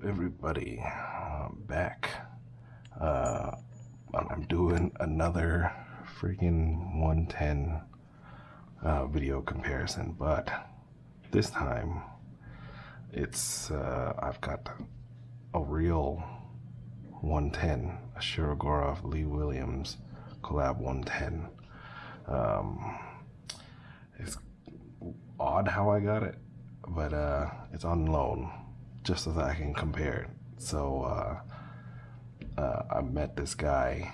Hello everybody, I'm back. I'm doing another freaking 110 video comparison, but this time it's I've got a real 110, a Shirogorov Lee Williams collab 110. It's odd how I got it, but it's on loan just so that I can compare it. So I met this guy,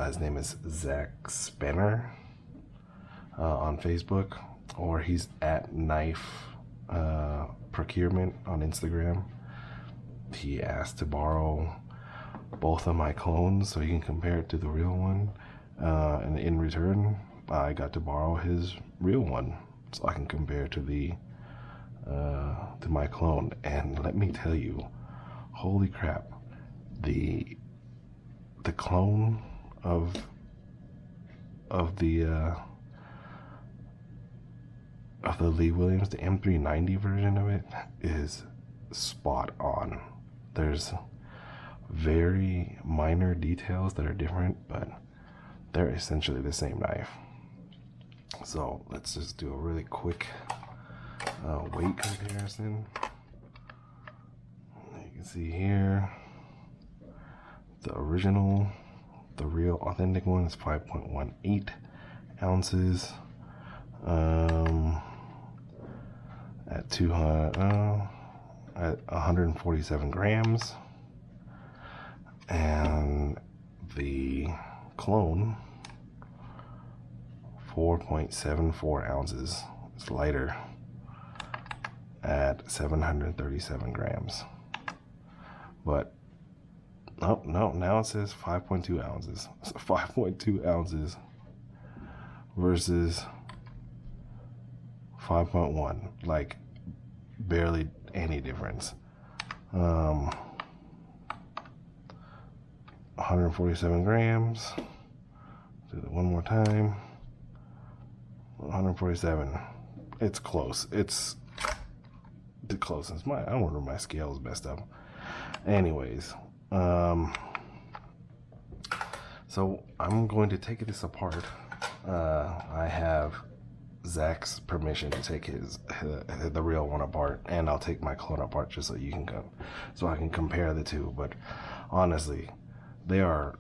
his name is Zach Spenner on Facebook, or he's at Knife Procurement on Instagram. He asked to borrow both of my clones so he can compare it to the real one, and in return I got to borrow his real one so I can compare it to my clone. And let me tell you, holy crap, the clone of the Lee Williams, the M390 version of it, is spot on. There's very minor details that are different, but they're essentially the same knife. So let's just do a really quick weight comparison. You can see here the original, the real authentic one is 5.18 ounces at 147 grams, and the clone 4.74 ounces. It's lighter at 737 grams. But no, now it says 5.2 ounces. So 5.2 ounces versus 5.1, like barely any difference. 147 grams. Do it one more time. 147. It's close. It's the closest. I don't know, my scale is messed up. Anyways, so I'm going to take this apart. I have Zach's permission to take the real one apart, and I'll take my clone apart just so you can so I can compare the two. But honestly, they are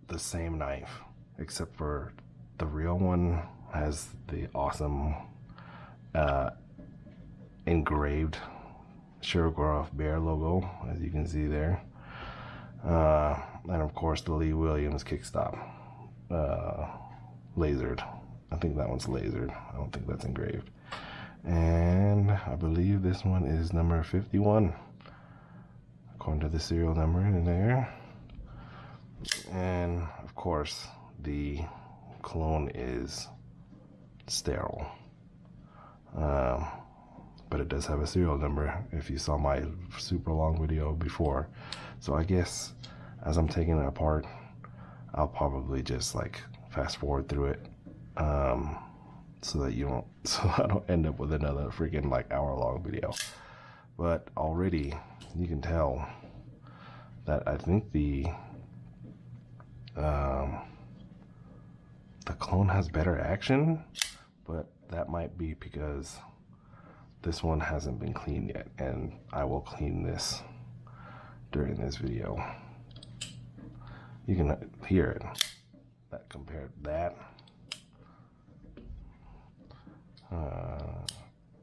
the same knife, except for the real one has the awesome engraved Shirogorov Bear logo, as you can see there, and of course the Lee Williams Kickstop lasered. I think that one's lasered. I don't think that's engraved. And I believe this one is number 51 according to the serial number in there. And of course the clone is sterile, but it does have a serial number if you saw my super long video before. So I guess as I'm taking it apart, I'll probably just like fast forward through it, so that I don't end up with another freaking like hour-long video. But already you can tell that I think the clone has better action, but that might be because this one hasn't been cleaned yet, and I will clean this during this video. You can hear it. That compared that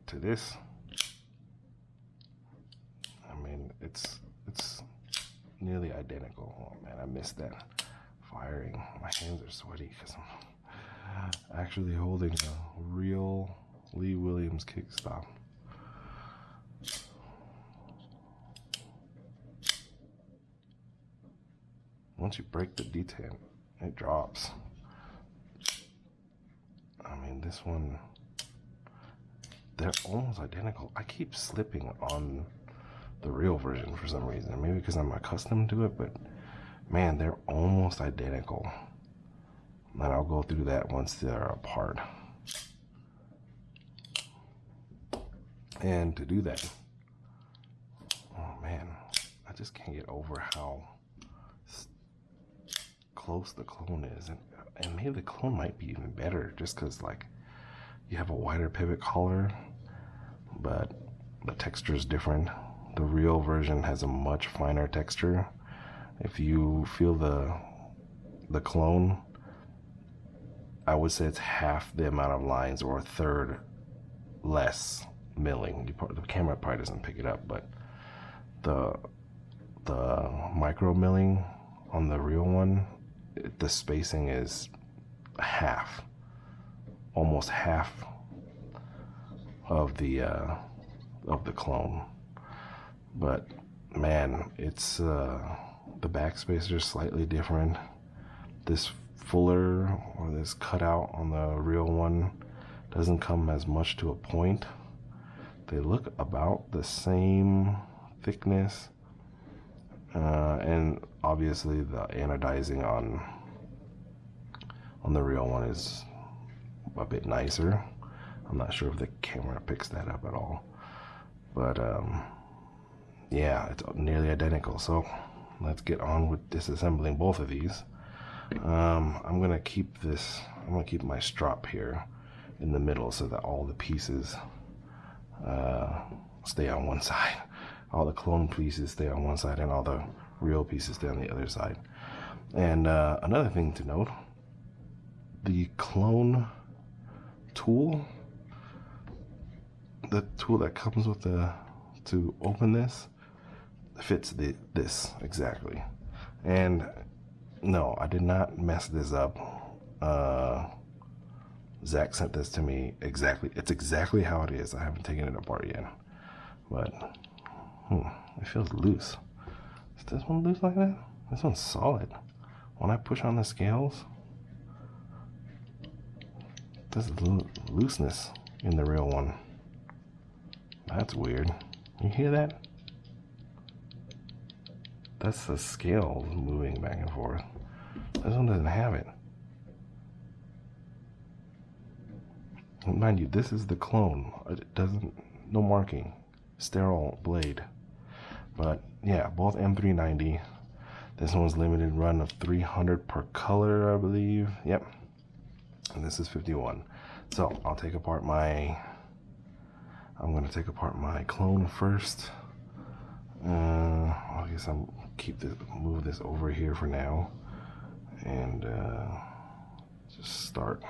to this, I mean, it's nearly identical. Oh man, I missed that firing. My hands are sweaty because I'm actually holding a real Lee Williams Kickstop. Once you break the detent, it drops. I mean, this one, they're almost identical. I keep slipping on the real version for some reason. Maybe because I'm accustomed to it, but man, they're almost identical. And I'll go through that once they're apart. And to do that, oh man, I just can't get over how close the clone is, and maybe the clone might be even better just because like you have a wider pivot collar, but the texture is different. The real version has a much finer texture. If you feel the clone, I would say it's half the amount of lines or a third less milling. The camera probably doesn't pick it up, but the micro milling on the real one, the spacing is half, almost half of the clone. But man, it's the backspacer is slightly different. This fuller or this cutout on the real one doesn't come as much to a point. They look about the same thickness, and obviously the anodizing on the real one is a bit nicer. I'm not sure if the camera picks that up at all, but yeah, it's nearly identical. So let's get on with disassembling both of these. I'm gonna keep my strap here in the middle so that all the pieces stay on one side. All the clone pieces stay on one side and all the real pieces stay on the other side. And another thing to note, the clone tool, the tool that comes with to open this, fits this exactly. And no, I did not mess this up. Zach sent this to me exactly. It's exactly how it is. I haven't taken it apart yet, but it feels loose. Is this one loose like that? This one's solid. When I push on the scales, there's looseness in the real one. That's weird. You hear that? That's the scales moving back and forth. This one doesn't have it. Mind you, this is the clone. It doesn't, no marking, sterile blade. But yeah, both M390. This one's limited run of 300 per color, I believe. Yep. And this is 51. So I'll take apart I'm gonna take apart my clone first. I guess I'm move this over here for now, and just start.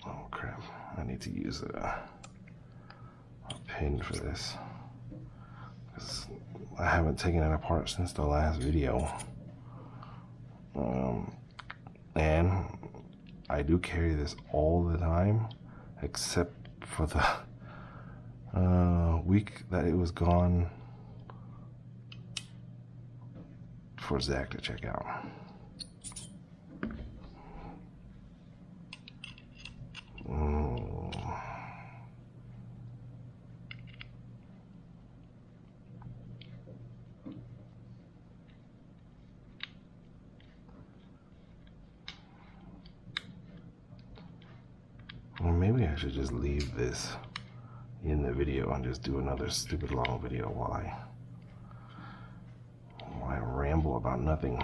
Oh crap! I need to use a pin for this because I haven't taken it apart since the last video. And I do carry this all the time, except for the week that it was gone for Zach to check out. Well, maybe I should just leave this in the video and just do another stupid long video while I ramble about nothing.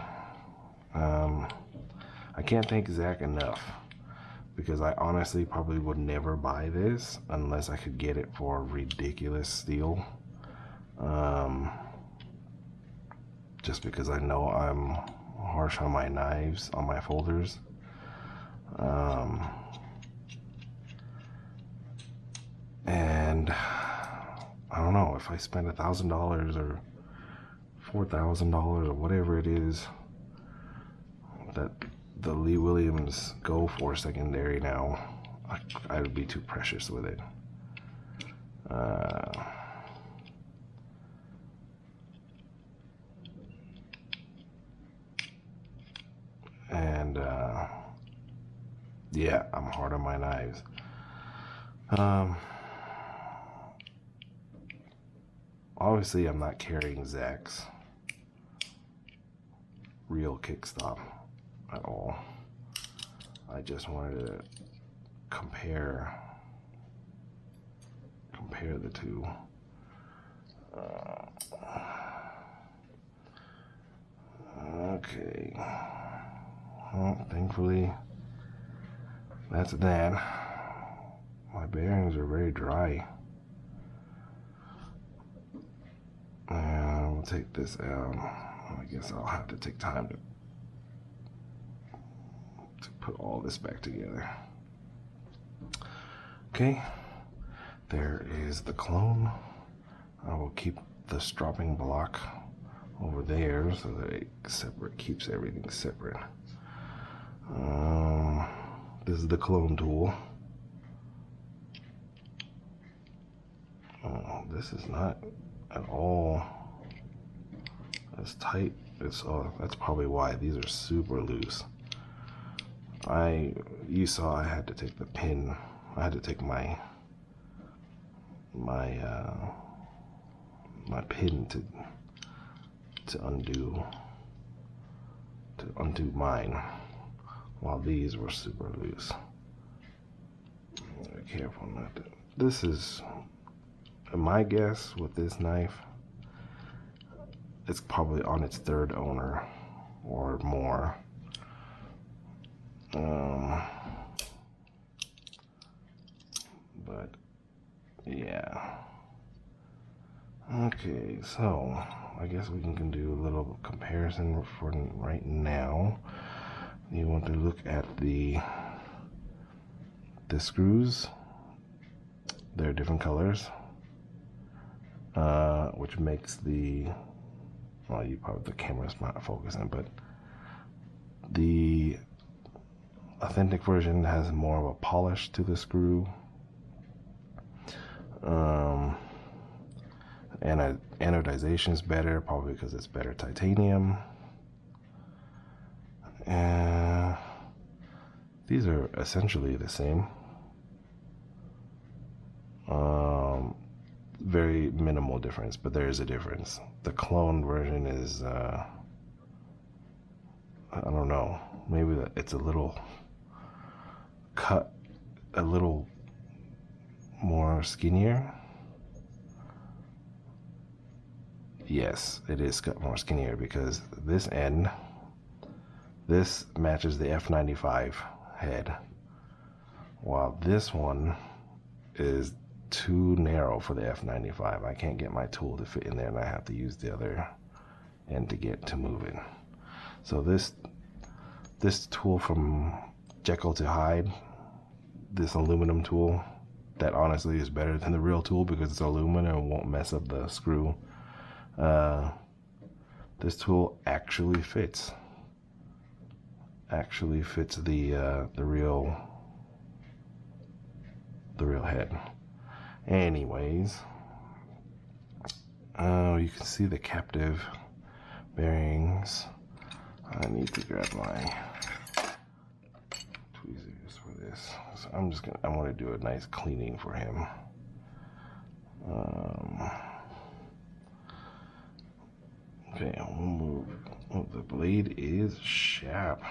I can't thank Zach enough, because I honestly probably would never buy this unless I could get it for a ridiculous steal. Just because I know I'm harsh on my knives, on my folders. And I don't know, if I spend $1,000 or $4,000 or whatever it is that the Lee Williams go for secondary now, I would be too precious with it. Yeah, I'm hard on my knives. Obviously, I'm not carrying Zach's real Kickstop at all. I just wanted to compare the two. Okay. Well, thankfully, that's that. My bearings are very dry. And we'll take this out. I guess I'll have to take time to put all this back together. Okay, there is the clone. I will keep the stropping block over there so that it keeps everything separate. This is the clone tool. This is not at all as tight. That's probably why these are super loose. You saw I had to take the pin. I had to take my pin to undo mine, while these were super loose. Be careful not to. This is my guess with this knife. It's probably on its third owner or more. But yeah. Okay, so I guess we can do a little comparison for right now. You want to look at the screws. They're different colors, which makes the camera's not focusing, but the authentic version has more of a polish to the screw. Anodization is better, probably because it's better titanium. These are essentially the same. Very minimal difference, but there is a difference. The clone version is, I don't know, maybe it's a little cut, a little more skinnier. Yes, it is cut more skinnier because this end, this matches the F95 head, while this one is too narrow for the F95. I can't get my tool to fit in there, and I have to use the other end to get to moving. So this tool from Jekyll to Hyde, this aluminum tool, that honestly is better than the real tool because it's aluminum and won't mess up the screw. This tool actually fits the real head. Anyways, you can see the captive bearings. I need to grab my tweezers for this. So I want to do a nice cleaning for him. Okay, I'll move. Oh, the blade is sharp.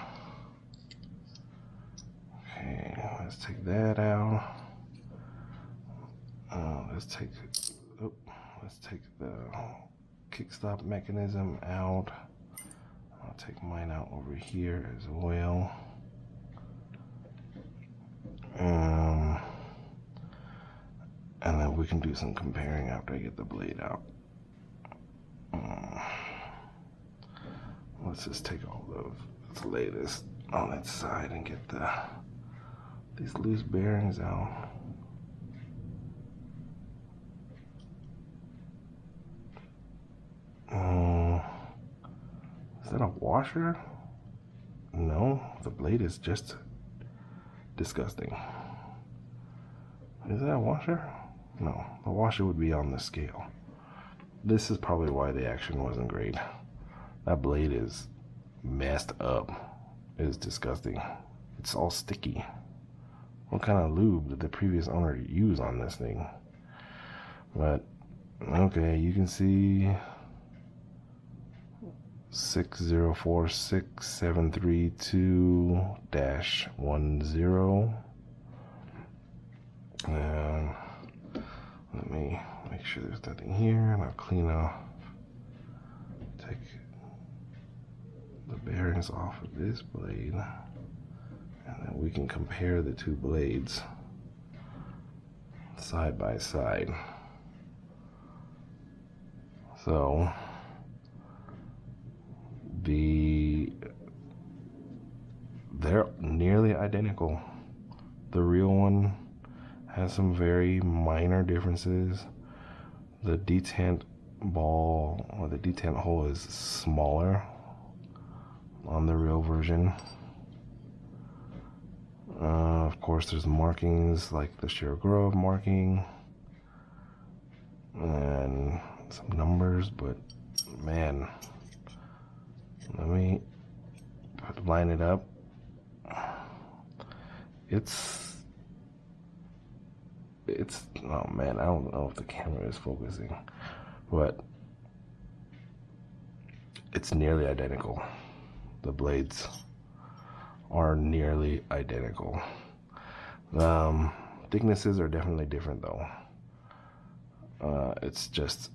Okay, let's take that out. Let's take the kickstop mechanism out. I'll take mine out over here as well. And then we can do some comparing after I get the blade out. Let's just take all those. Let's lay this on its side and get these loose bearings out. Is that a washer? No, the blade is just disgusting. Is that a washer? No, the washer would be on the scale. This is probably why the action wasn't great. That blade is messed up. It is disgusting. It's all sticky. What kind of lube did the previous owner use on this thing? But, okay, you can see 6046732-10. And let me make sure there's nothing here, and I'll clean off, take the bearings off of this blade, and then we can compare the two blades side by side. So they're nearly identical. The real one has some very minor differences. The detent ball, or the detent hole, is smaller on the real version. Of course, there's markings like the Shirogorov marking and some numbers, but man, let me line it up. It's oh man, I don't know if the camera is focusing, but it's nearly identical. The blades are nearly identical. Thicknesses are definitely different though. It's just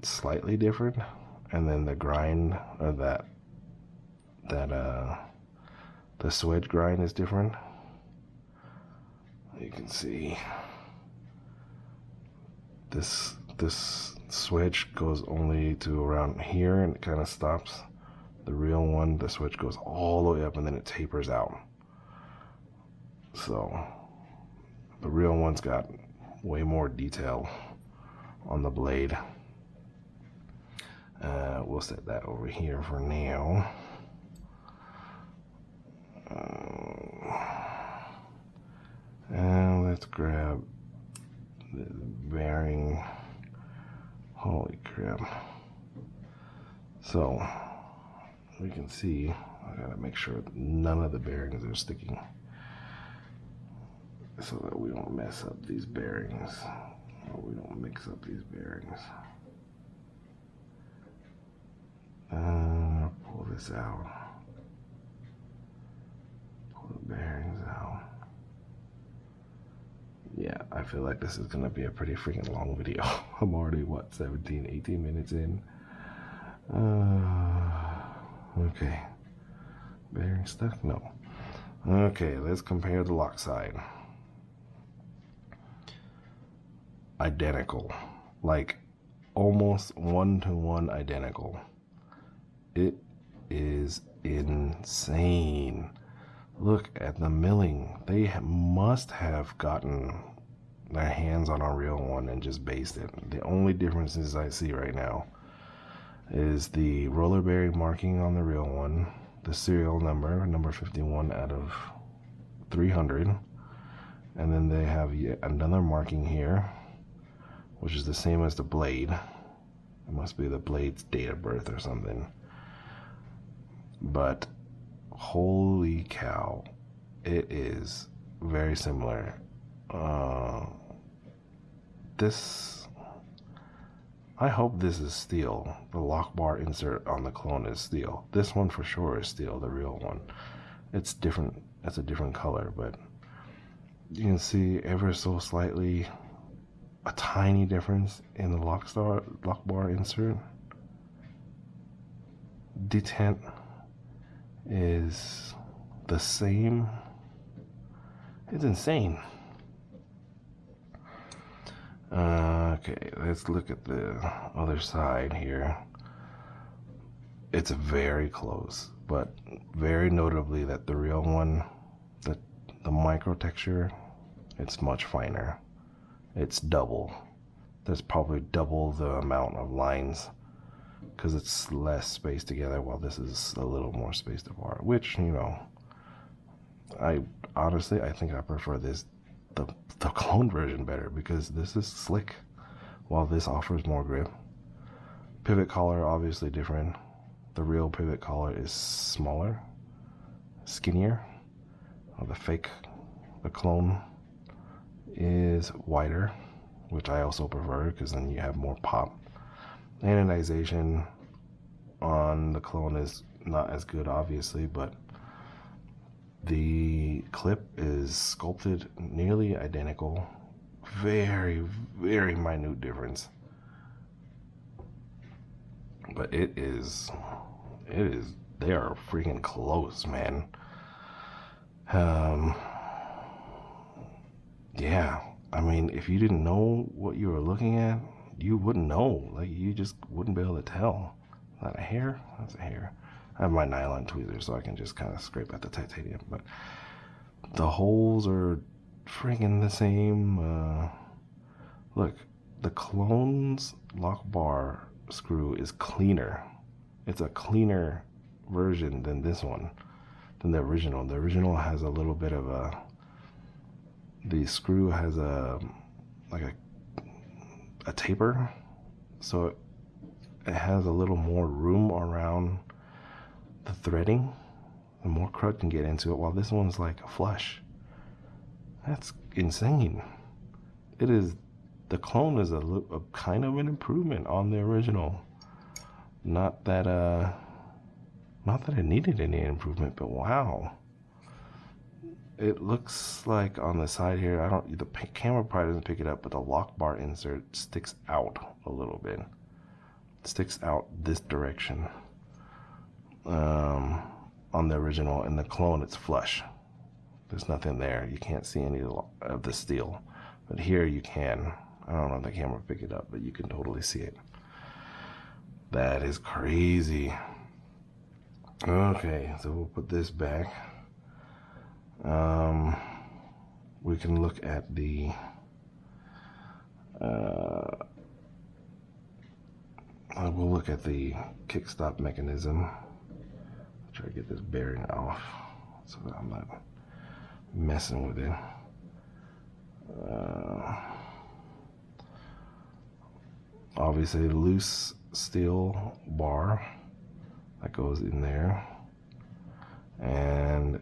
slightly different, and then the grind, or the swedge grind is different. You can see this swedge goes only to around here and it kind of stops. The real one, the swedge goes all the way up and then it tapers out. So the real one's got way more detail on the blade. We'll set that over here for now. And let's grab the bearing. Holy crap. So we can see, I gotta make sure none of the bearings are sticking so that we don't mess up these bearings, or we don't mix up these bearings. Pull this out. Pull the bearings out. Yeah, I feel like this is gonna be a pretty freaking long video. I'm already, what, 17, 18 minutes in? Okay. Bearing stuck? No. Okay, let's compare the lock side. Identical. Like, almost 1-to-1 identical. It is insane. Look at the milling. They must have gotten their hands on a real one and just based it. The only differences I see right now is the roller bearing marking on the real one, the serial number 51 out of 300, and then they have yet another marking here, which is the same as the blade. It must be the blade's date of birth or something. But holy cow, it is very similar. I hope this is steel. The lock bar insert on the clone is steel. This one for sure is steel, the real one. It's different, it's a different color, but you can see ever so slightly a tiny difference in the lock bar insert. Detent is the same. It's insane. Okay, let's look at the other side here. It's very close, but very notably that the real one, the micro texture, it's much finer. It's double. There's probably double the amount of lines because it's less spaced together, while this is a little more spaced apart, which, you know, I think I prefer the clone version better because this is slick while this offers more grip. Pivot collar obviously different. The real pivot collar is smaller, skinnier. The clone is wider, which I also prefer because then you have more pop. Anodization on the clone is not as good obviously, but the clip is sculpted nearly identical. very, very minute difference. But it is, they are freaking close, man. Yeah, I mean, if you didn't know what you were looking at, you wouldn't know. Like, you just wouldn't be able to tell. Is that a hair? That's a hair. I have my nylon tweezers, so I can just kind of scrape at the titanium. But the holes are freaking the same. Look, the clone's lock bar screw is cleaner. It's a cleaner version than this one, than the original. The original has a little bit of a, the screw has a, like a taper, so it has a little more room around the threading. The more crud can get into it, while this one's like flush. That's insane. It is, the clone is a kind of an improvement on the original. Not that it needed any improvement, but wow. It looks like on the side here, the camera probably doesn't pick it up, but the lock bar insert sticks out a little bit. It sticks out this direction. On the original, and the clone, it's flush. There's nothing there. You can't see any of the steel. But here you can. I don't know if the camera will pick it up, but you can totally see it. That is crazy. Okay, so we'll put this back. We can look at the we'll look at the kickstop mechanism. Try to get this bearing off so that I'm not messing with it. Obviously, loose steel bar that goes in there, and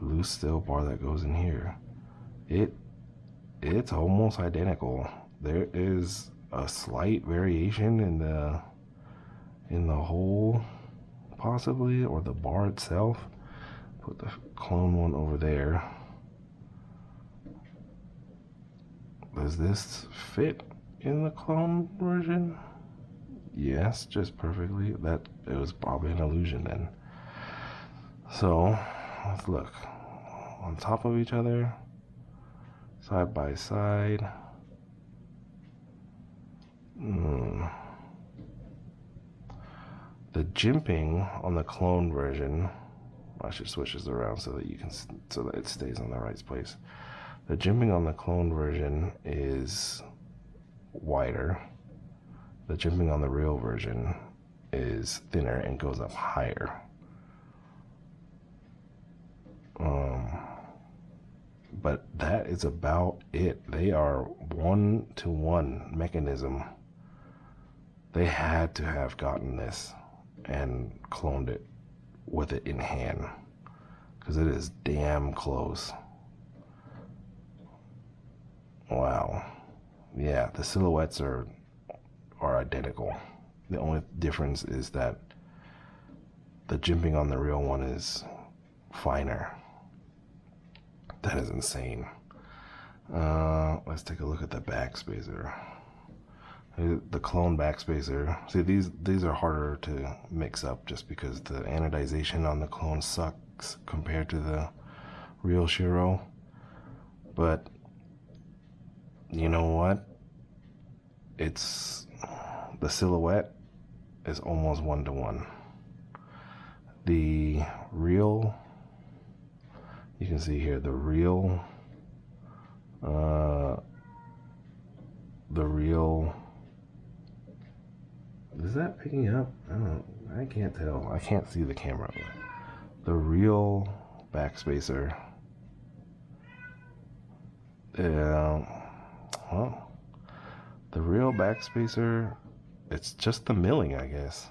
loose steel bar that goes in here. It's almost identical. There is a slight variation in the hole, possibly, or the bar itself. Put the clone one over there. Does this fit in the clone version? Yes, just perfectly. It was probably an illusion then. So let's look on top of each other, side by side. The jimping on the clone version, I should switch this around so that it stays in the right place. The jimping on the clone version is wider. The jimping on the real version is thinner and goes up higher. But that is about it. They are 1-to-1 mechanism. They had to have gotten this and cloned it with it in hand, because it is damn close. Wow. Yeah, the silhouettes are identical. The only difference is that the jimping on the real one is finer. That is insane. Let's take a look at the backspacer. The clone backspacer. See, these are harder to mix up just because the anodization on the clone sucks compared to the real Shiro. But you know what? The silhouette is almost 1-to-1. The real, you can see here, the real, is that picking up? I can't tell. I can't see the camera. The real backspacer, the real backspacer, it's just the milling, I guess.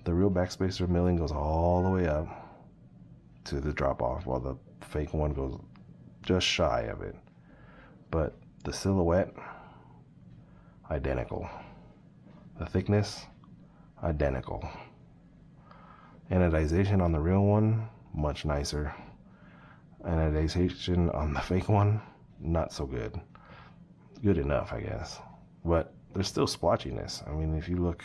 The real backspacer milling goes all the way up to the drop off, while the fake one goes just shy of it. But the silhouette, identical. The thickness, identical. Anodization on the real one, much nicer. Anodization on the fake one, not so good. good enough, I guess. But there's still splotchiness. I mean, if you look,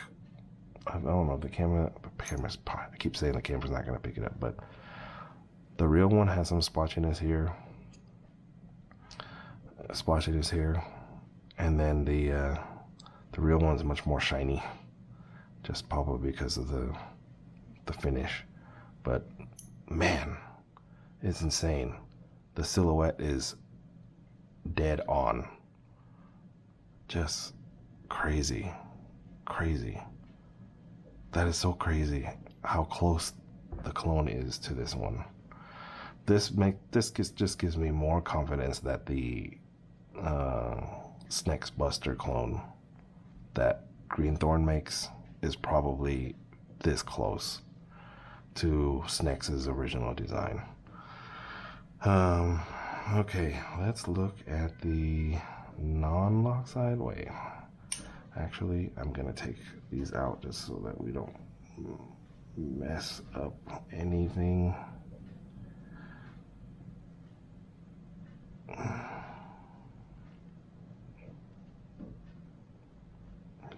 I don't know, the camera's, I keep saying the camera's not going to pick it up, but the real one has some splotchiness here. And then the real one's much more shiny, just probably because of the finish. But man, it's insane. The silhouette is dead on. Just crazy. That is so crazy how close the clone is to this one. This just gives me more confidence that the Snex Buster clone that Green Thorn makes is probably this close to Snex's original design. Okay, let's look at the non-lock Sideway. Actually, I'm gonna take these out just so that we don't mess up anything.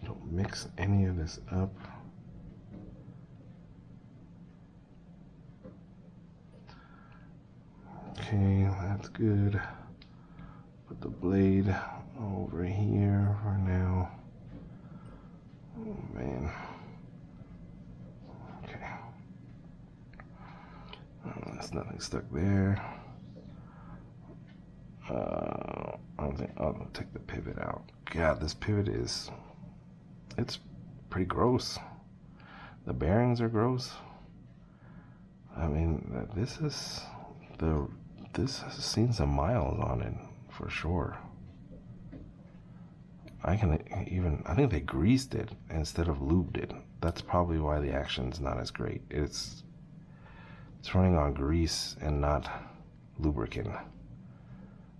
Don't mix any of this up. Okay, that's good. Put the blade over here for now. Oh man. Okay. There's nothing stuck there. I don't think I'll take the pivot out. God, this pivot it's pretty gross. The bearings are gross. I mean, this has seen some miles on it for sure. I think they greased it instead of lubed it. That's probably why the action's not as great. It's running on grease and not lubricant,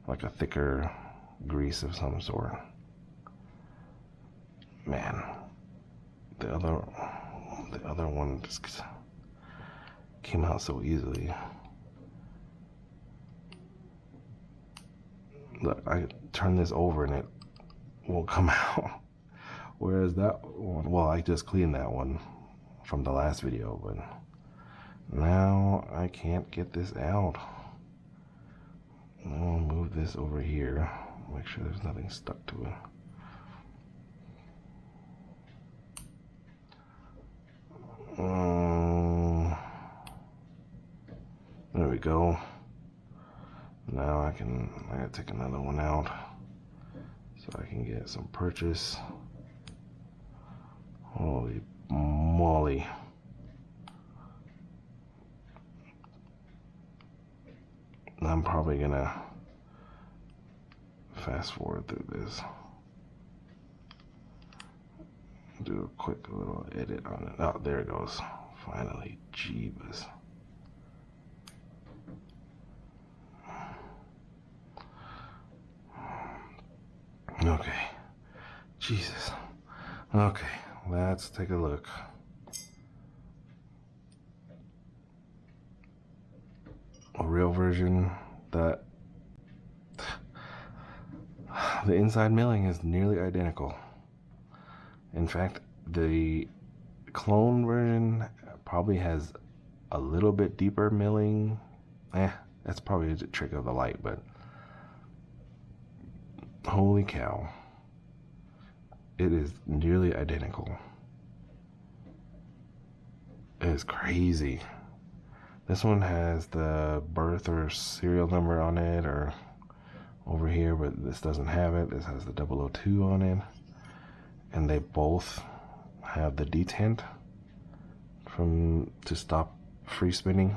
like a thicker grease of some sort. Man, the other one just came out so easily. Look, I turn this over and it won't come out. Whereas that one, well, I just cleaned that one from the last video, but now I can't get this out. I'll move this over here, make sure there's nothing stuck to it. There we go. Now I gotta take another one out so I can get some purchase. Holy moly. I'm probably gonna fast forward through this. Do a quick little edit on it. Oh, there it goes. Finally, jeebus. Okay. Jesus. Okay, let's take a look. A real version that the inside milling is nearly identical. In fact, the clone version probably has a little bit deeper milling. That's probably the trick of the light, but holy cow. It is nearly identical. It is crazy. This one has the birth or serial number on it, or over here, but this doesn't have it. This has the 002 on it. And they both have the detent to stop free spinning.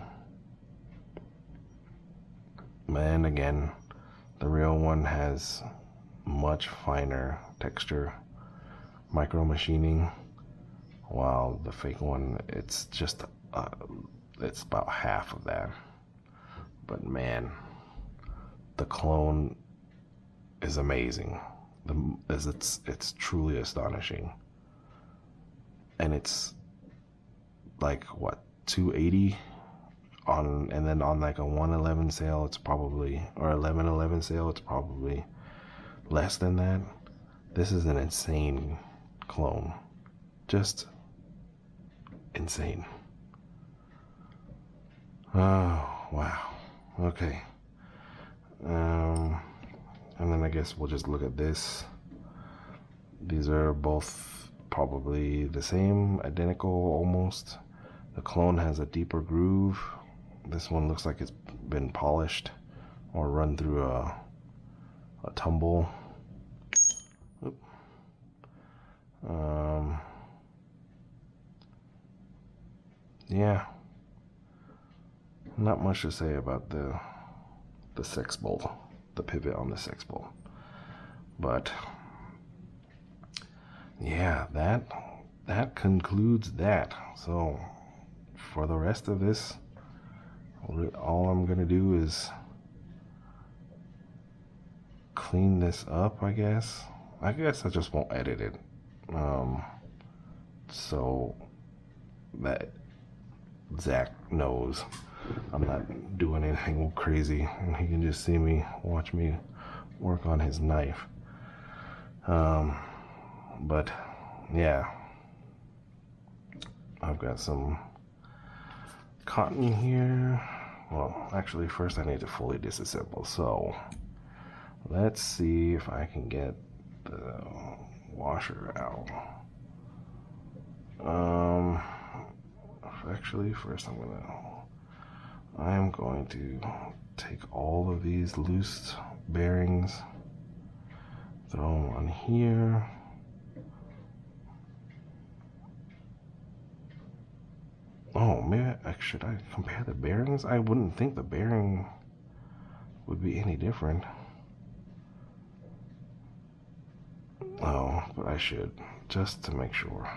And again, the real one has much finer texture, micro machining, while the fake one, it's just it's about half of that. But man, the clone is amazing. It's truly astonishing. And it's like what, $280 on, and then on like a 111 sale it's probably, or 1111 sale it's probably less than that, this is an insane clone. Just insane. Oh, wow. Okay. And then I guess we'll just look at this. These are both probably the same, identical almost. The clone has a deeper groove. This one looks like it's been polished or run through a tumble. Oop. Yeah, not much to say about the sex bolt, the pivot on the sex bolt, but yeah, that concludes that. So for the rest of this, all I'm gonna do is clean this up, I guess I just won't edit it, so that Zach knows I'm not doing anything crazy and he can just see me, watch me work on his knife. But yeah, I've got some cotton here. Well, actually first I need to fully disassemble, so let's see if I can get the washer out. Actually first I am going to take all of these loose bearings, throw them on here. Oh, maybe should I compare the bearings? I wouldn't think the bearing would be any different. Oh, but I should, just to make sure.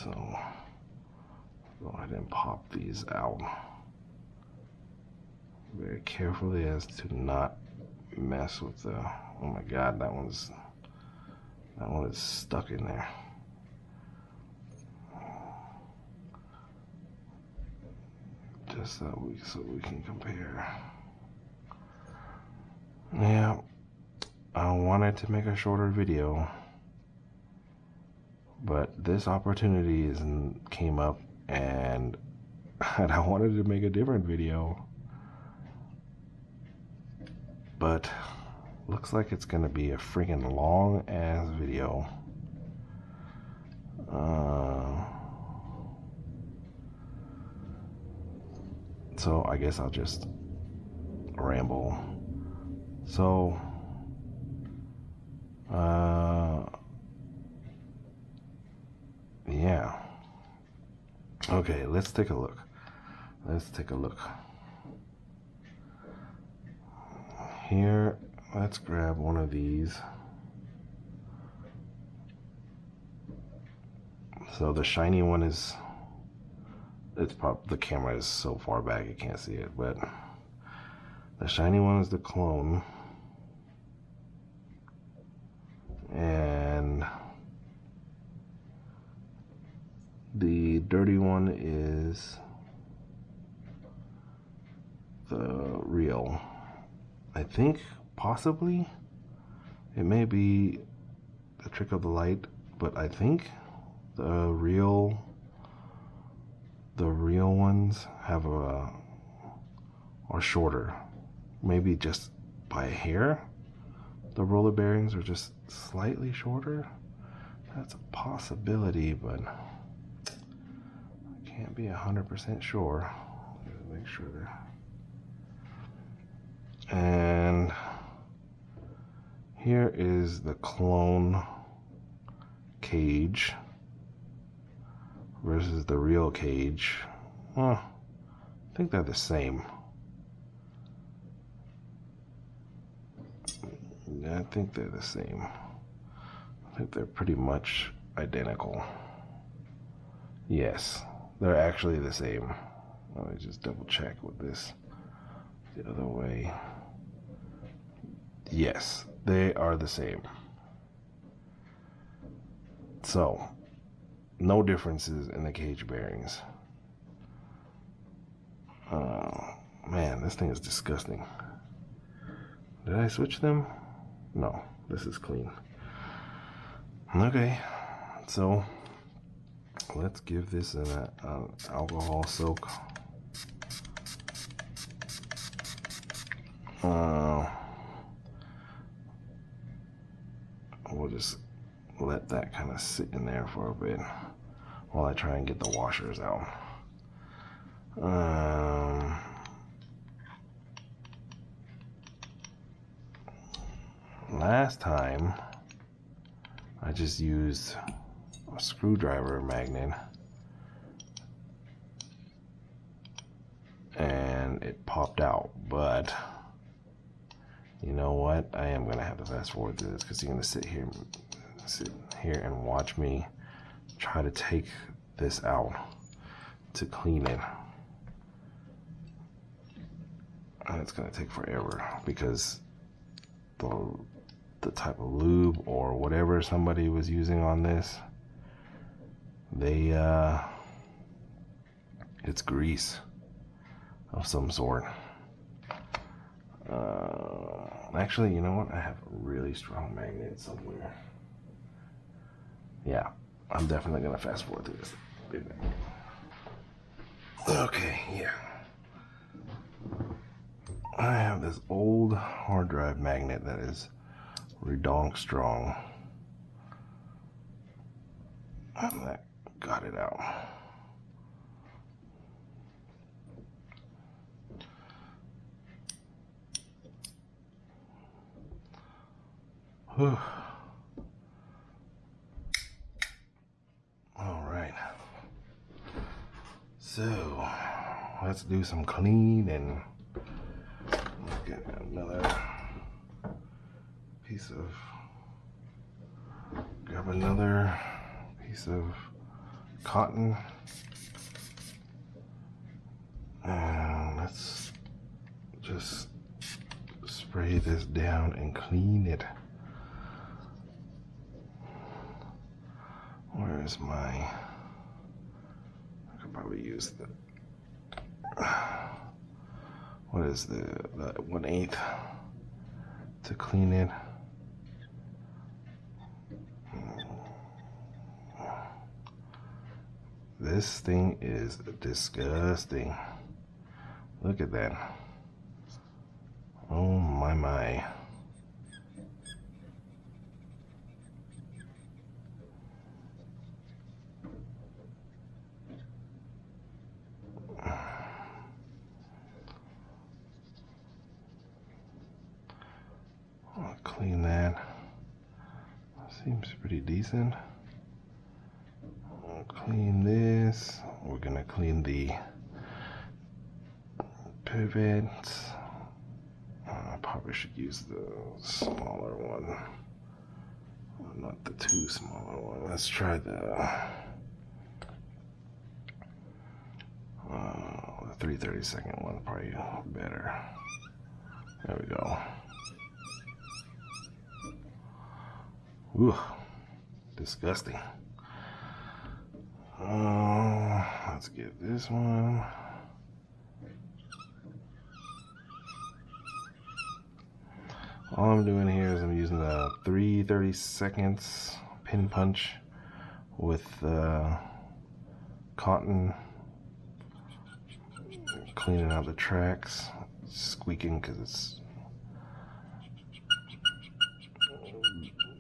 So, go ahead and pop these out very carefully as to not mess with the, oh my god, that one is stuck in there. Just so we can compare. Yeah, I wanted to make a shorter video, but this opportunity came up, and I wanted to make a different video, but looks like it's gonna be a freaking long ass video. So I guess I'll just ramble. So yeah, okay, let's take a look. Here, let's grab one of these. So the shiny one is, it's probably, the camera is so far back you can't see it, but the shiny one is the clone, and the dirty one is the real. I think possibly it may be the trick of the light, but I think the real ones have are shorter, maybe just by a hair. The roller bearings are just slightly shorter. That's a possibility, but I can't be 100% sure. Make sure they're. And here is the clone cage versus the real cage. Well, I think they're the same. Yeah, I think they're the same. I think they're pretty much identical. Yes, they're actually the same. Let me just double check with this the other way. Yes, they are the same. So, no differences in the cage bearings. Man, this thing is disgusting. Did I switch them? No, this is clean. Okay, so let's give this an alcohol soak. We'll just let that kind of sit in there for a bit while I try and get the washers out. Last time I just used a screwdriver magnet and it popped out, but you know what? I am gonna have to fast forward through this because you're gonna sit here and watch me try to take this out to clean it. And it's gonna take forever because the type of lube or whatever somebody was using on this, it's grease of some sort. Actually, you know what? I have a really strong magnet somewhere. Yeah, I'm definitely gonna fast forward through this. Okay, yeah. I have this old hard drive magnet that is redonk strong. And that got it out. Whew. All right. So let's do some cleaning. Let's get another piece of, grab another piece of cotton, and let's just spray this down and clean it. Where is my, I could probably use the, what is the 1/8 to clean it. This thing is disgusting. Look at that. Oh my my. I'll clean that. Seems pretty decent. I'll clean this. We're gonna clean the pivot. I probably should use the smaller one, not the too smaller one. Let's try the 3/32 one, probably better. There we go. Ooh, disgusting. Let's get this one. All I'm doing here is I'm using a 3/32 pin punch with cotton, cleaning out the tracks, squeaking because it's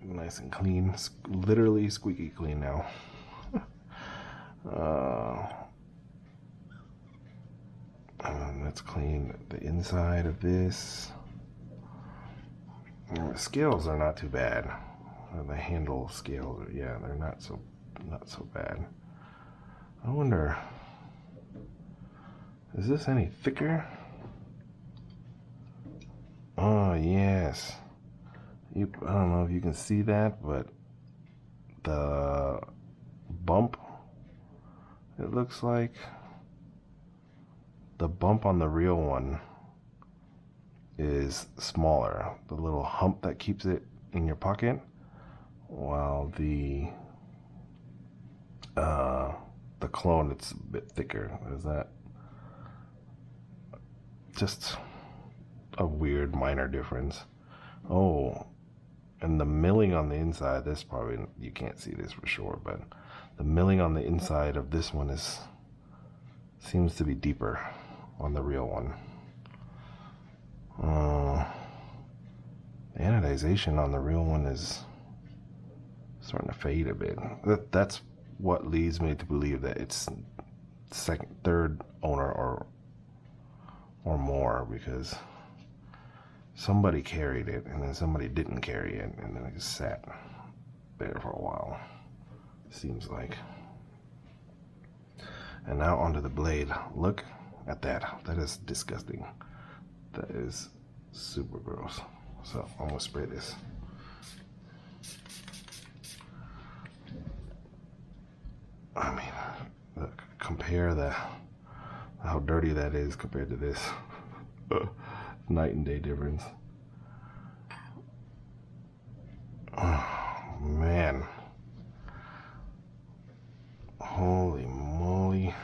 nice and clean, literally squeaky clean now. Let's clean the inside of this. The scales are not too bad. The handle scales, yeah, they're not so bad. I wonder, is this any thicker? Oh yes. I don't know if you can see that, but the bump, it looks like the bump on the real one is smaller, the little hump that keeps it in your pocket, while the clone, it's a bit thicker. Is that just a weird minor difference. Oh, and the milling on the inside, this probably, you can't see this for sure, but the milling on the inside of this one seems to be deeper on the real one. Anodization on the real one is starting to fade a bit. That's what leads me to believe that it's third owner or more, because somebody carried it and then somebody didn't carry it and then it just sat there for a while, seems like. And now onto the blade. Look at that. That is disgusting. That is super gross. So I'm gonna spray this. I mean, look, compare how dirty that is compared to this. Night and day difference. Oh, man. Holy moly.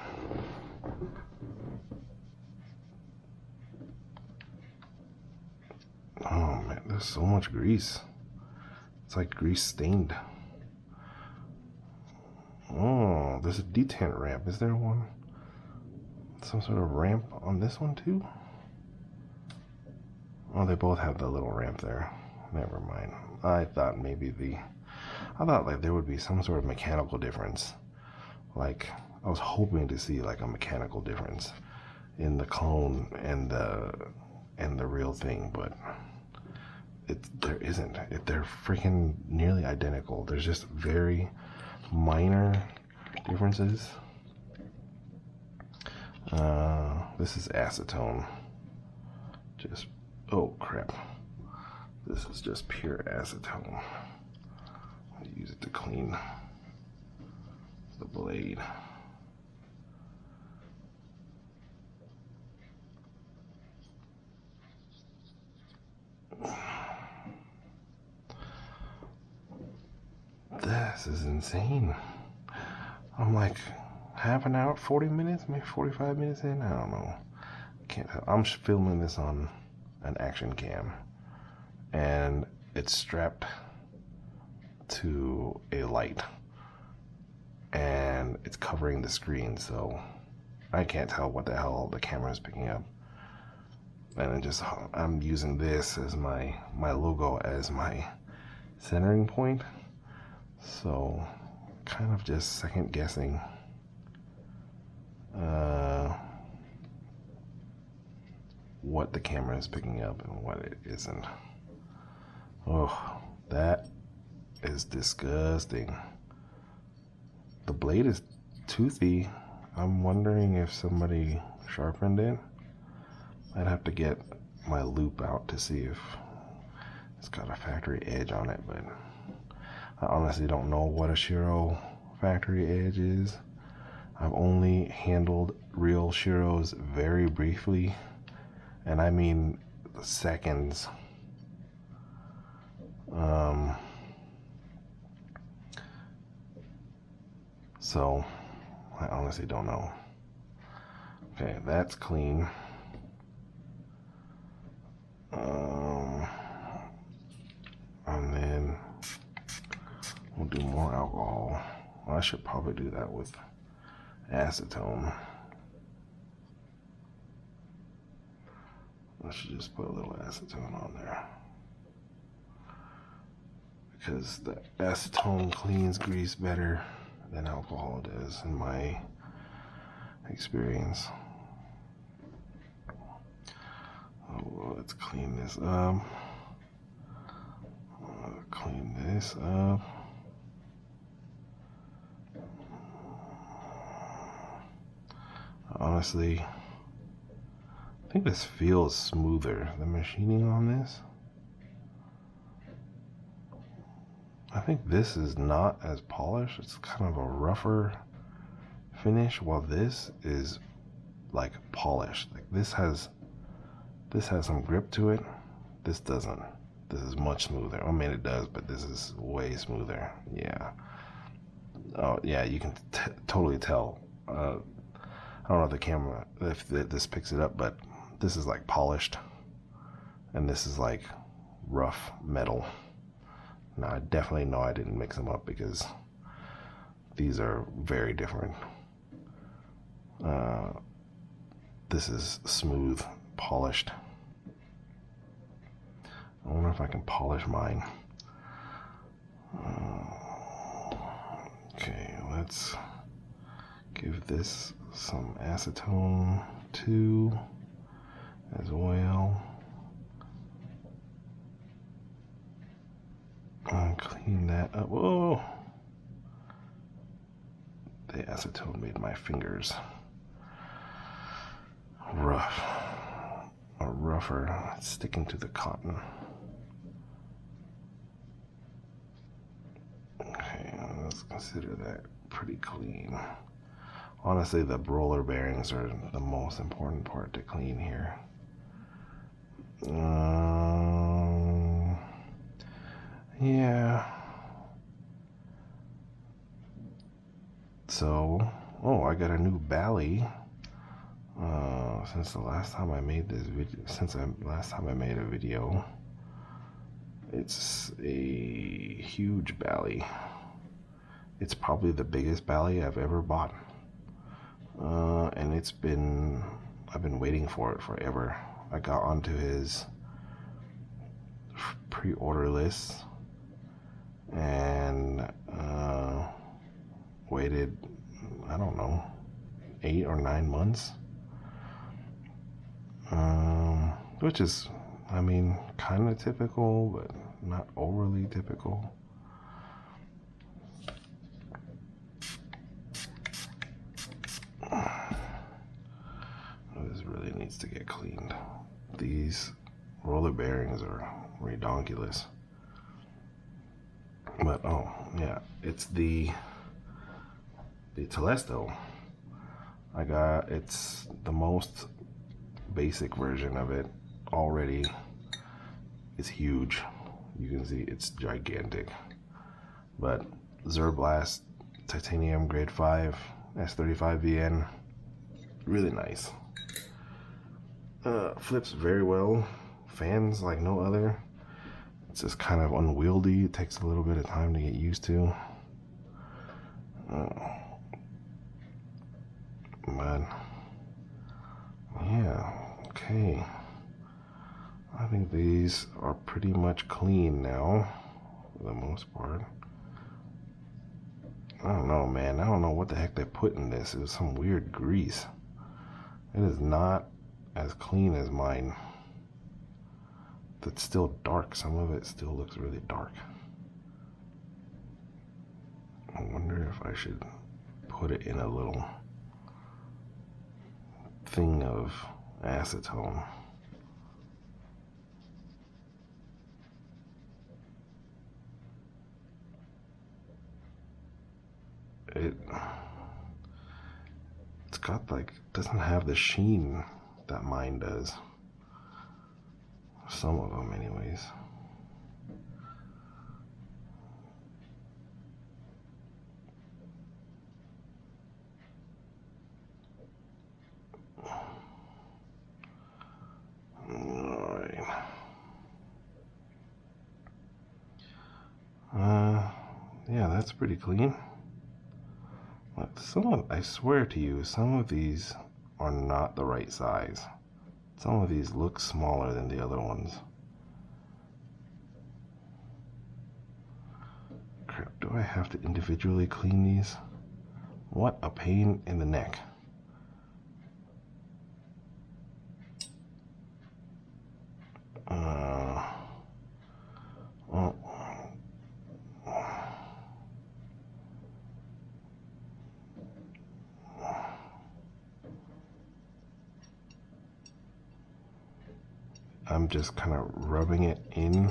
Oh man, there's so much grease. It's like grease stained. Oh, there's a detent ramp. Is there one? Some sort of ramp on this one too? Oh, they both have the little ramp there. Never mind. I thought like there would be some sort of mechanical difference. Like, I was hoping to see like a mechanical difference in the clone and the real thing, but there isn't. They're freaking nearly identical. There's just very minor differences. This is acetone. Just, oh crap. This is just pure acetone. I'll use it to clean the blade. This is insane. I'm like half an hour, 40 minutes, maybe 45 minutes in. I don't know. Can't tell. I'm filming this on an action cam, and it's strapped to a light, and it's covering the screen, so I can't tell what the hell the camera is picking up. And I'm using this as my logo as my centering point, so kind of just second guessing what the camera is picking up and what it isn't. Oh, that is disgusting. The blade is toothy. I'm wondering if somebody sharpened it. I'd have to get my loop out to see if it's got a factory edge on it, but I honestly don't know what a Shiro factory edge is. I've only handled real Shiros very briefly, and I mean seconds. So I honestly don't know. Okay, that's clean. And then we'll do more alcohol. Well, I should probably do that with acetone. I should just put a little acetone on there, because the acetone cleans grease better than alcohol does in my experience. Oh, let's clean this up. Clean this up. Honestly, I think this feels smoother. The machining on this, I think this is not as polished. It's kind of a rougher finish, while this is like polished. Like this has some grip to it. This doesn't. This is much smoother. I mean, it does, but this is way smoother. Yeah. Oh yeah, you can totally tell. I don't know if the camera, if this picks it up, but this is like polished. and this is like rough metal. Now I definitely know I didn't mix them up because these are very different. This is smooth, polished. I wonder if I can polish mine. Okay, let's give this some acetone too as well. And clean that up. Whoa! The acetone made my fingers rough, or rougher, sticking to the cotton. Okay, let's consider that pretty clean. Honestly, the roller bearings are the most important part to clean here. Yeah. So, oh, I got a new bally. Since the last time I made this video, I made a video, it's a huge bally. It's probably the biggest bally I've ever bought, and I've been waiting for it forever. I got onto his pre-order list and waited, I don't know, 8 or 9 months. Which is, I mean, kind of typical, but not overly typical. This really needs to get cleaned. These roller bearings are redonkulous. But, oh, yeah, it's the Telesto. It's the most basic version of it already. It's huge. You can see it's gigantic. But Zerblast Titanium Grade 5 S35VN, really nice. Flips very well. Fans like no other. It's just kind of unwieldy. It takes a little bit of time to get used to. But yeah, okay. I think these are pretty much clean now, for the most part. I don't know, man. I don't know what the heck they put in this. It was some weird grease. It is not as clean as mine. It's still dark. Some of it still looks really dark. I wonder if I should put it in a little thing of acetone. It's got like, doesn't have the sheen that mine does. Some of them anyways. Alright. Yeah, that's pretty clean. Look, I swear to you, some of these are not the right size. Some of these look smaller than the other ones. Crap, do I have to individually clean these? What a pain in the neck. I'm just kind of rubbing it in.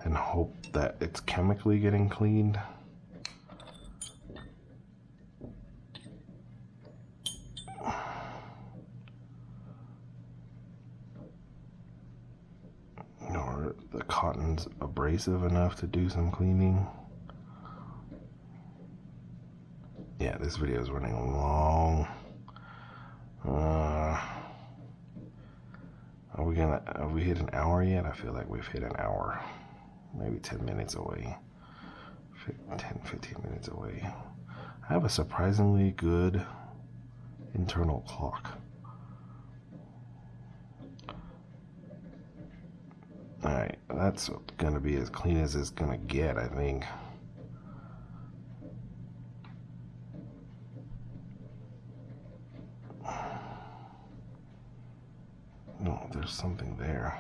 And hope that it's chemically getting cleaned. Or the cotton's abrasive enough to do some cleaning. Yeah, Yeah, this video is running long. Have we hit an hour yet? I feel like we've hit an hour. Maybe 10 minutes away. 15 minutes away. I have a surprisingly good internal clock. Alright, that's gonna be as clean as it's gonna get, I think. No, there's something there.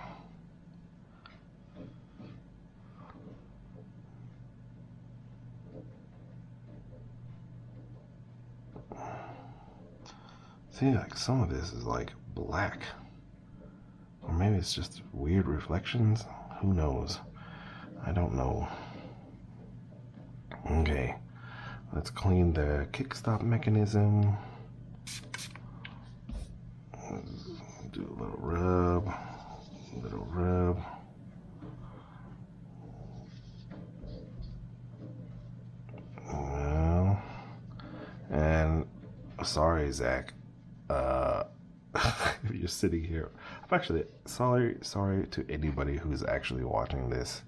See, like some of this is like black. Or maybe it's just weird reflections. Who knows? I don't know. Okay. Let's clean the kickstop mechanism. Do a little rub. Little rub. Well, and sorry, Zach. If you're sitting here, I'm actually sorry to anybody who's actually watching this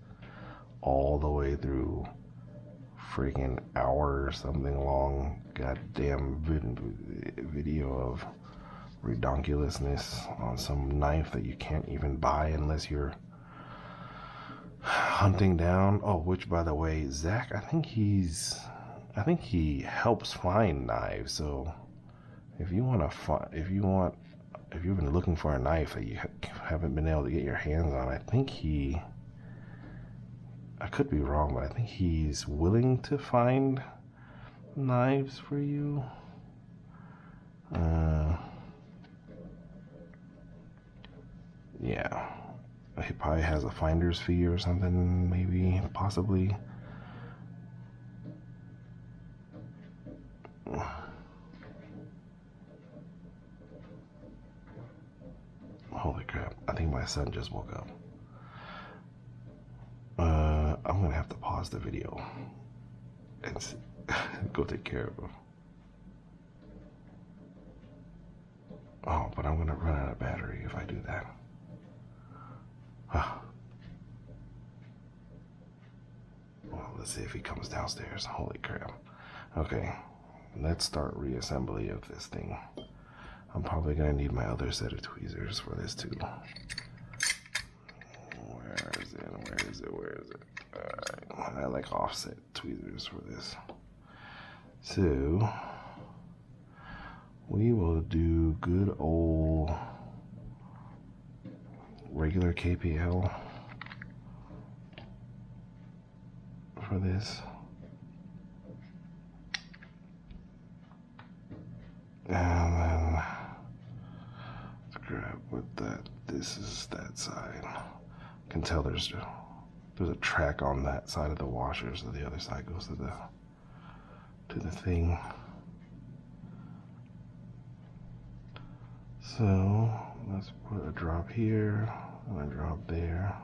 all the way through freaking hour or something long goddamn video of redonkulousness on some knife that you can't even buy unless you're hunting down. Oh, which by the way, Zach, I think he helps find knives. So if you've been looking for a knife that you haven't been able to get your hands on, I could be wrong, but I think he's willing to find knives for you. Yeah, he probably has a finder's fee or something, maybe, possibly. Holy crap, I think my son just woke up. I'm gonna have to pause the video and go take care of him. Oh, but I'm gonna run out of battery if I do that. Well, let's see if he comes downstairs. Holy crap. Okay, let's start reassembly of this thing. I'm probably gonna need my other set of tweezers for this too. Where is it? Alright, I like offset tweezers for this. So we will do good old regular KPL for this. And then let's grab with that. This is that side. You can tell there's a track on that side of the washer, so the other side goes to the thing. So let's put a drop here and a drop there,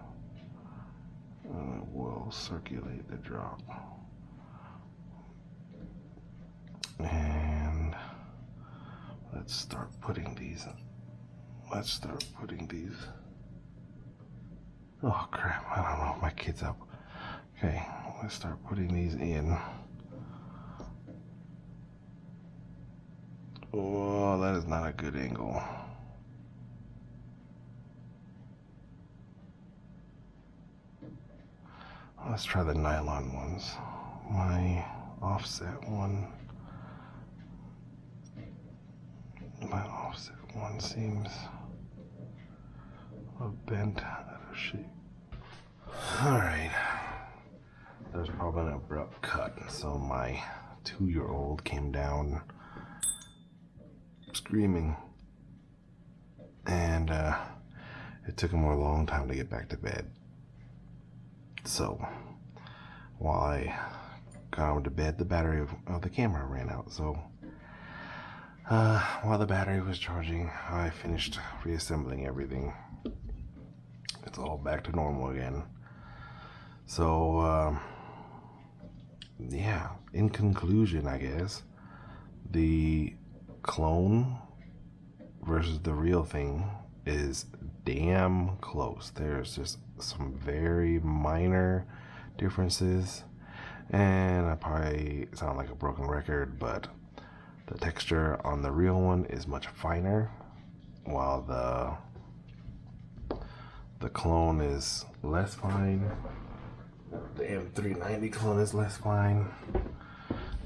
and we'll circulate the drop. And let's start putting these. Oh crap, I don't know, my kid's up. Okay, let's start putting these in. Oh, that is not a good angle. Let's try the nylon ones. My offset one. My offset one seems bent out of shape. Alright. There's probably an abrupt cut, so my 2-year-old came down screaming, and it took him a long time to get back to bed. So while I got him to bed, the battery of the camera ran out. So while the battery was charging, I finished reassembling everything. It's all back to normal again. So yeah, in conclusion, I guess, the clone versus the real thing is damn close. There's just some very minor differences, and I probably sound like a broken record, but the texture on the real one is much finer, while the clone is less fine. The M390 clone is less fine,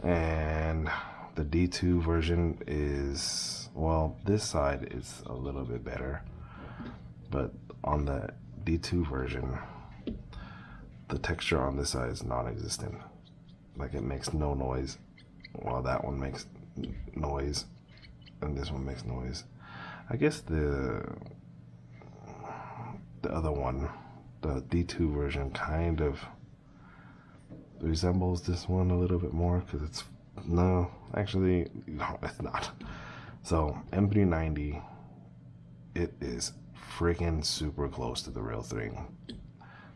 and the D2 version is, well, this side is a little bit better, but on the D2 version, the texture on this side is non-existent. Like, it makes no noise, while that one makes noise, and this one makes noise. I guess the other one, the D2 version, kind of resembles this one a little bit more, because it's, no, actually, no, it's not. So M390, it is freaking super close to the real thing.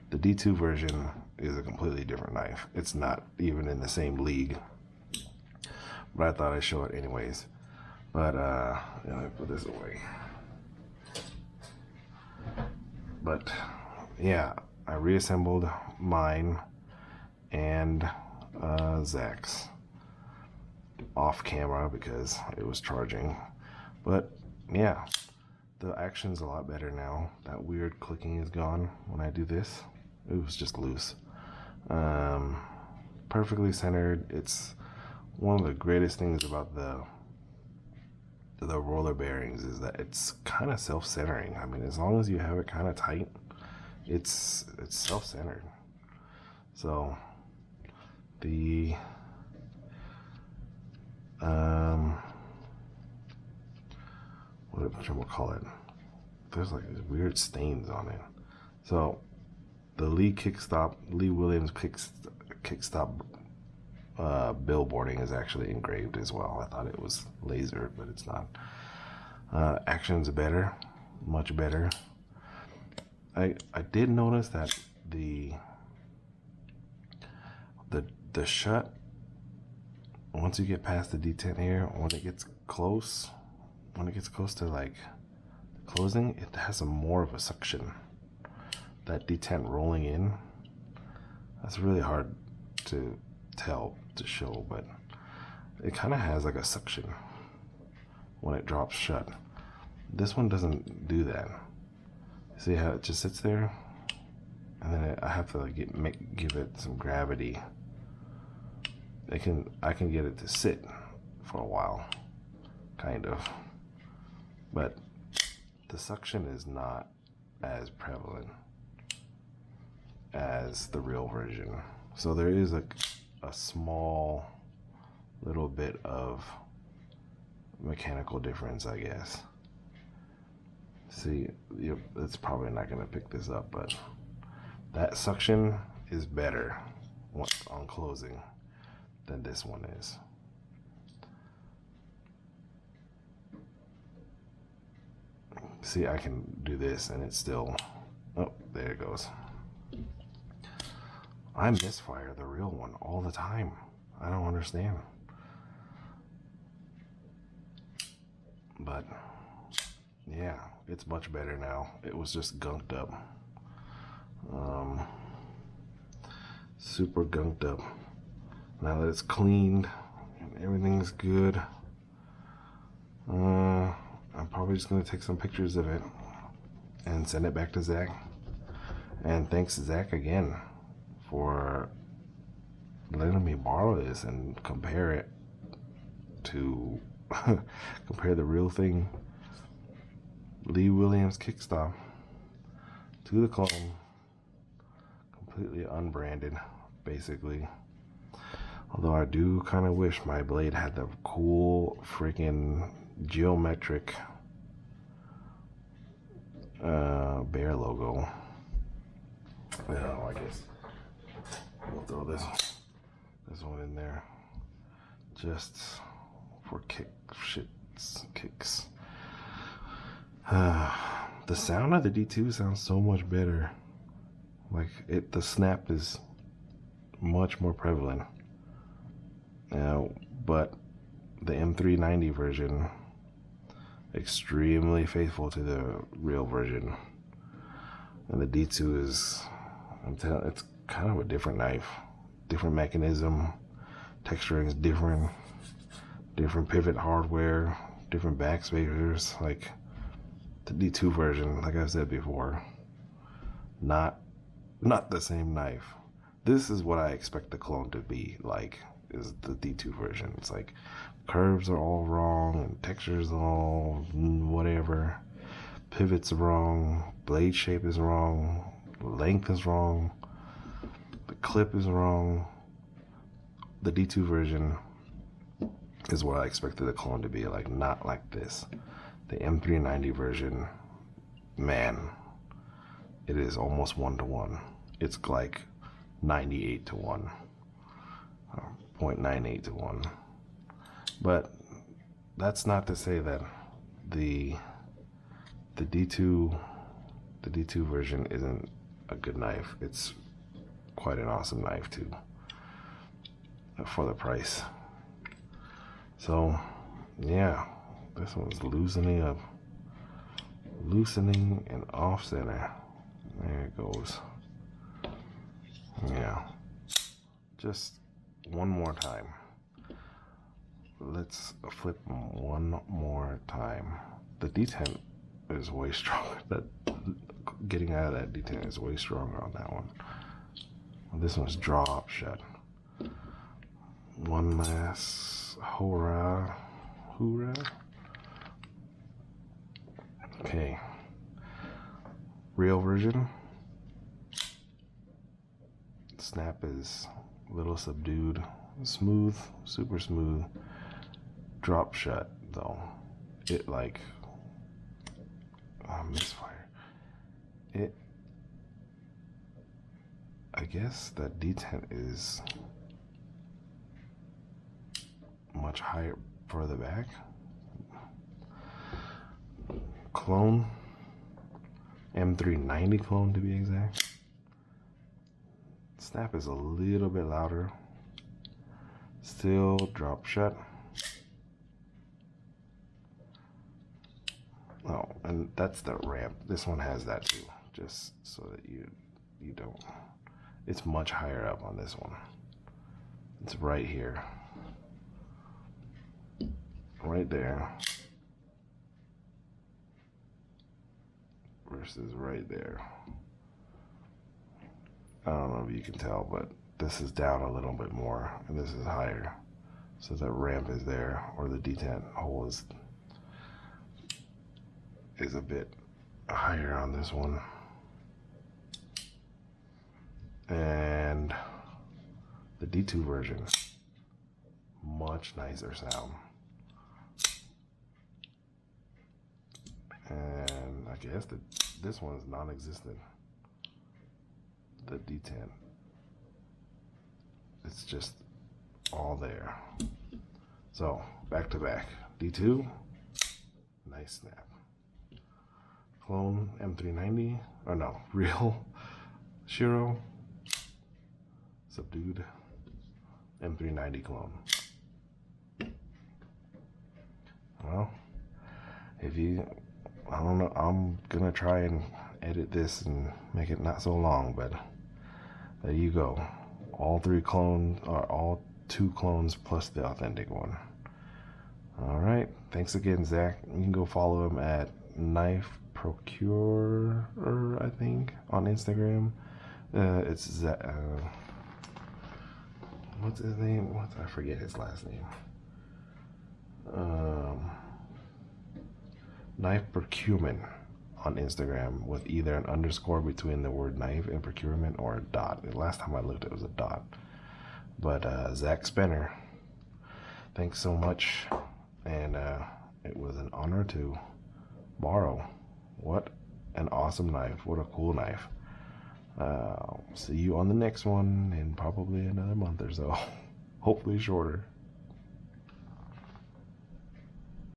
The D2 version is a completely different knife. It's not even in the same league, but I thought I'd show it anyways. But let me put this away. But yeah, I reassembled mine and Zach's off camera because it was charging. But yeah, the action's a lot better now. That weird clicking is gone when I do this. It was just loose. Perfectly centered. It's one of the greatest things about the roller bearings is that it's kind of self-centering. I mean, as long as you have it kind of tight, it's self-centered. So the what should we call it? There's like these weird stains on it. So the Lee Williams Kickstop billboarding is actually engraved as well. I thought it was lasered, but it's not. Action's better, much better. I did notice that the shut, once you get past the detent here, when it gets close to like closing, it has more of a suction. That detent rolling in, that's really hard to tell, to show, but it kind of has like a suction when it drops shut. This one doesn't do that. See how it just sits there, and then I have to like give it some gravity. I can get it to sit for a while, kind of, but the suction is not as prevalent as the real version. So there is a small little bit of mechanical difference, I guess. See, it's probably not going to pick this up, but that suction is better on closing than this one is. See, I can do this and it's still, oh, there it goes. I misfire the real one all the time. I don't understand. But yeah, it's much better now. It was just gunked up. Super gunked up. Now that it's cleaned and everything's good, I'm probably just gonna take some pictures of it and send it back to Zach. And thanks to Zach again for letting me borrow this and compare it to compare the real thing Lee Williams Kickstop to the clone, completely unbranded basically. Although I do kind of wish my blade had the cool freaking geometric bear logo. Well, I guess we'll throw this one in there just for kicks. The sound of the D2 sounds so much better. Like the snap is much more prevalent. But the M390 version, extremely faithful to the real version. And the D2 is, it's kind of a different knife. Different mechanism, texturing is different pivot hardware, different backspacers. Like the D2 version, like I said before, not the same knife. This is what I expect the clone to be like, is the D2 version. It's like curves are all wrong and textures all whatever. Pivots are wrong, blade shape is wrong, length is wrong, the clip is wrong. The D2 version is what I expected the clone to be like, not like this. The M390 version, man, it is almost 1-to-1. It's like 98-to-1, 0.98-to-1. But that's not to say that the D2 version isn't a good knife. It's quite an awesome knife too, for the price. So yeah, this one's loosening and off center. There it goes. Yeah, just one more time. Let's flip one more time. The detent is way stronger. That getting out of that detent is way stronger on that one. This one's drop shut. One last hoorah. Okay. Real version. Snap is a little subdued. Smooth, super smooth. Drop shut though. It like misfire. I guess that detent is much higher further back. Clone, M390 clone to be exact. Snap is a little bit louder. Still drop shut. Oh, and that's the ramp. This one has that too, just so that you don't. It's much higher up on this one. It's right here. Right there. Versus right there. I don't know if you can tell, but this is down a little bit more, and this is higher. So that ramp is there, or the detent hole is a bit higher on this one. And the D2 version, much nicer sound. And I guess that this one is non-existent. The detent, it's just all there. So back to back, D2, nice snap. Clone M390, or no, real Shiro, subdued M390 clone. Well, if you, I don't know, I'm gonna try and edit this and make it not so long, but there you go. All three clones, or all two clones plus the authentic one. All right, thanks again, Zach. You can go follow him at Knife Procurer, I think, on Instagram. It's Zach. What's his name? I forget his last name. Knife Procurement on Instagram, with either an underscore between the word knife and procurement or a dot. The last time I looked, it was a dot. But Zach Spenner, thanks so much, and it was an honor to borrow. What an awesome knife. What a cool knife. See you on the next one in probably another month or so. Hopefully shorter.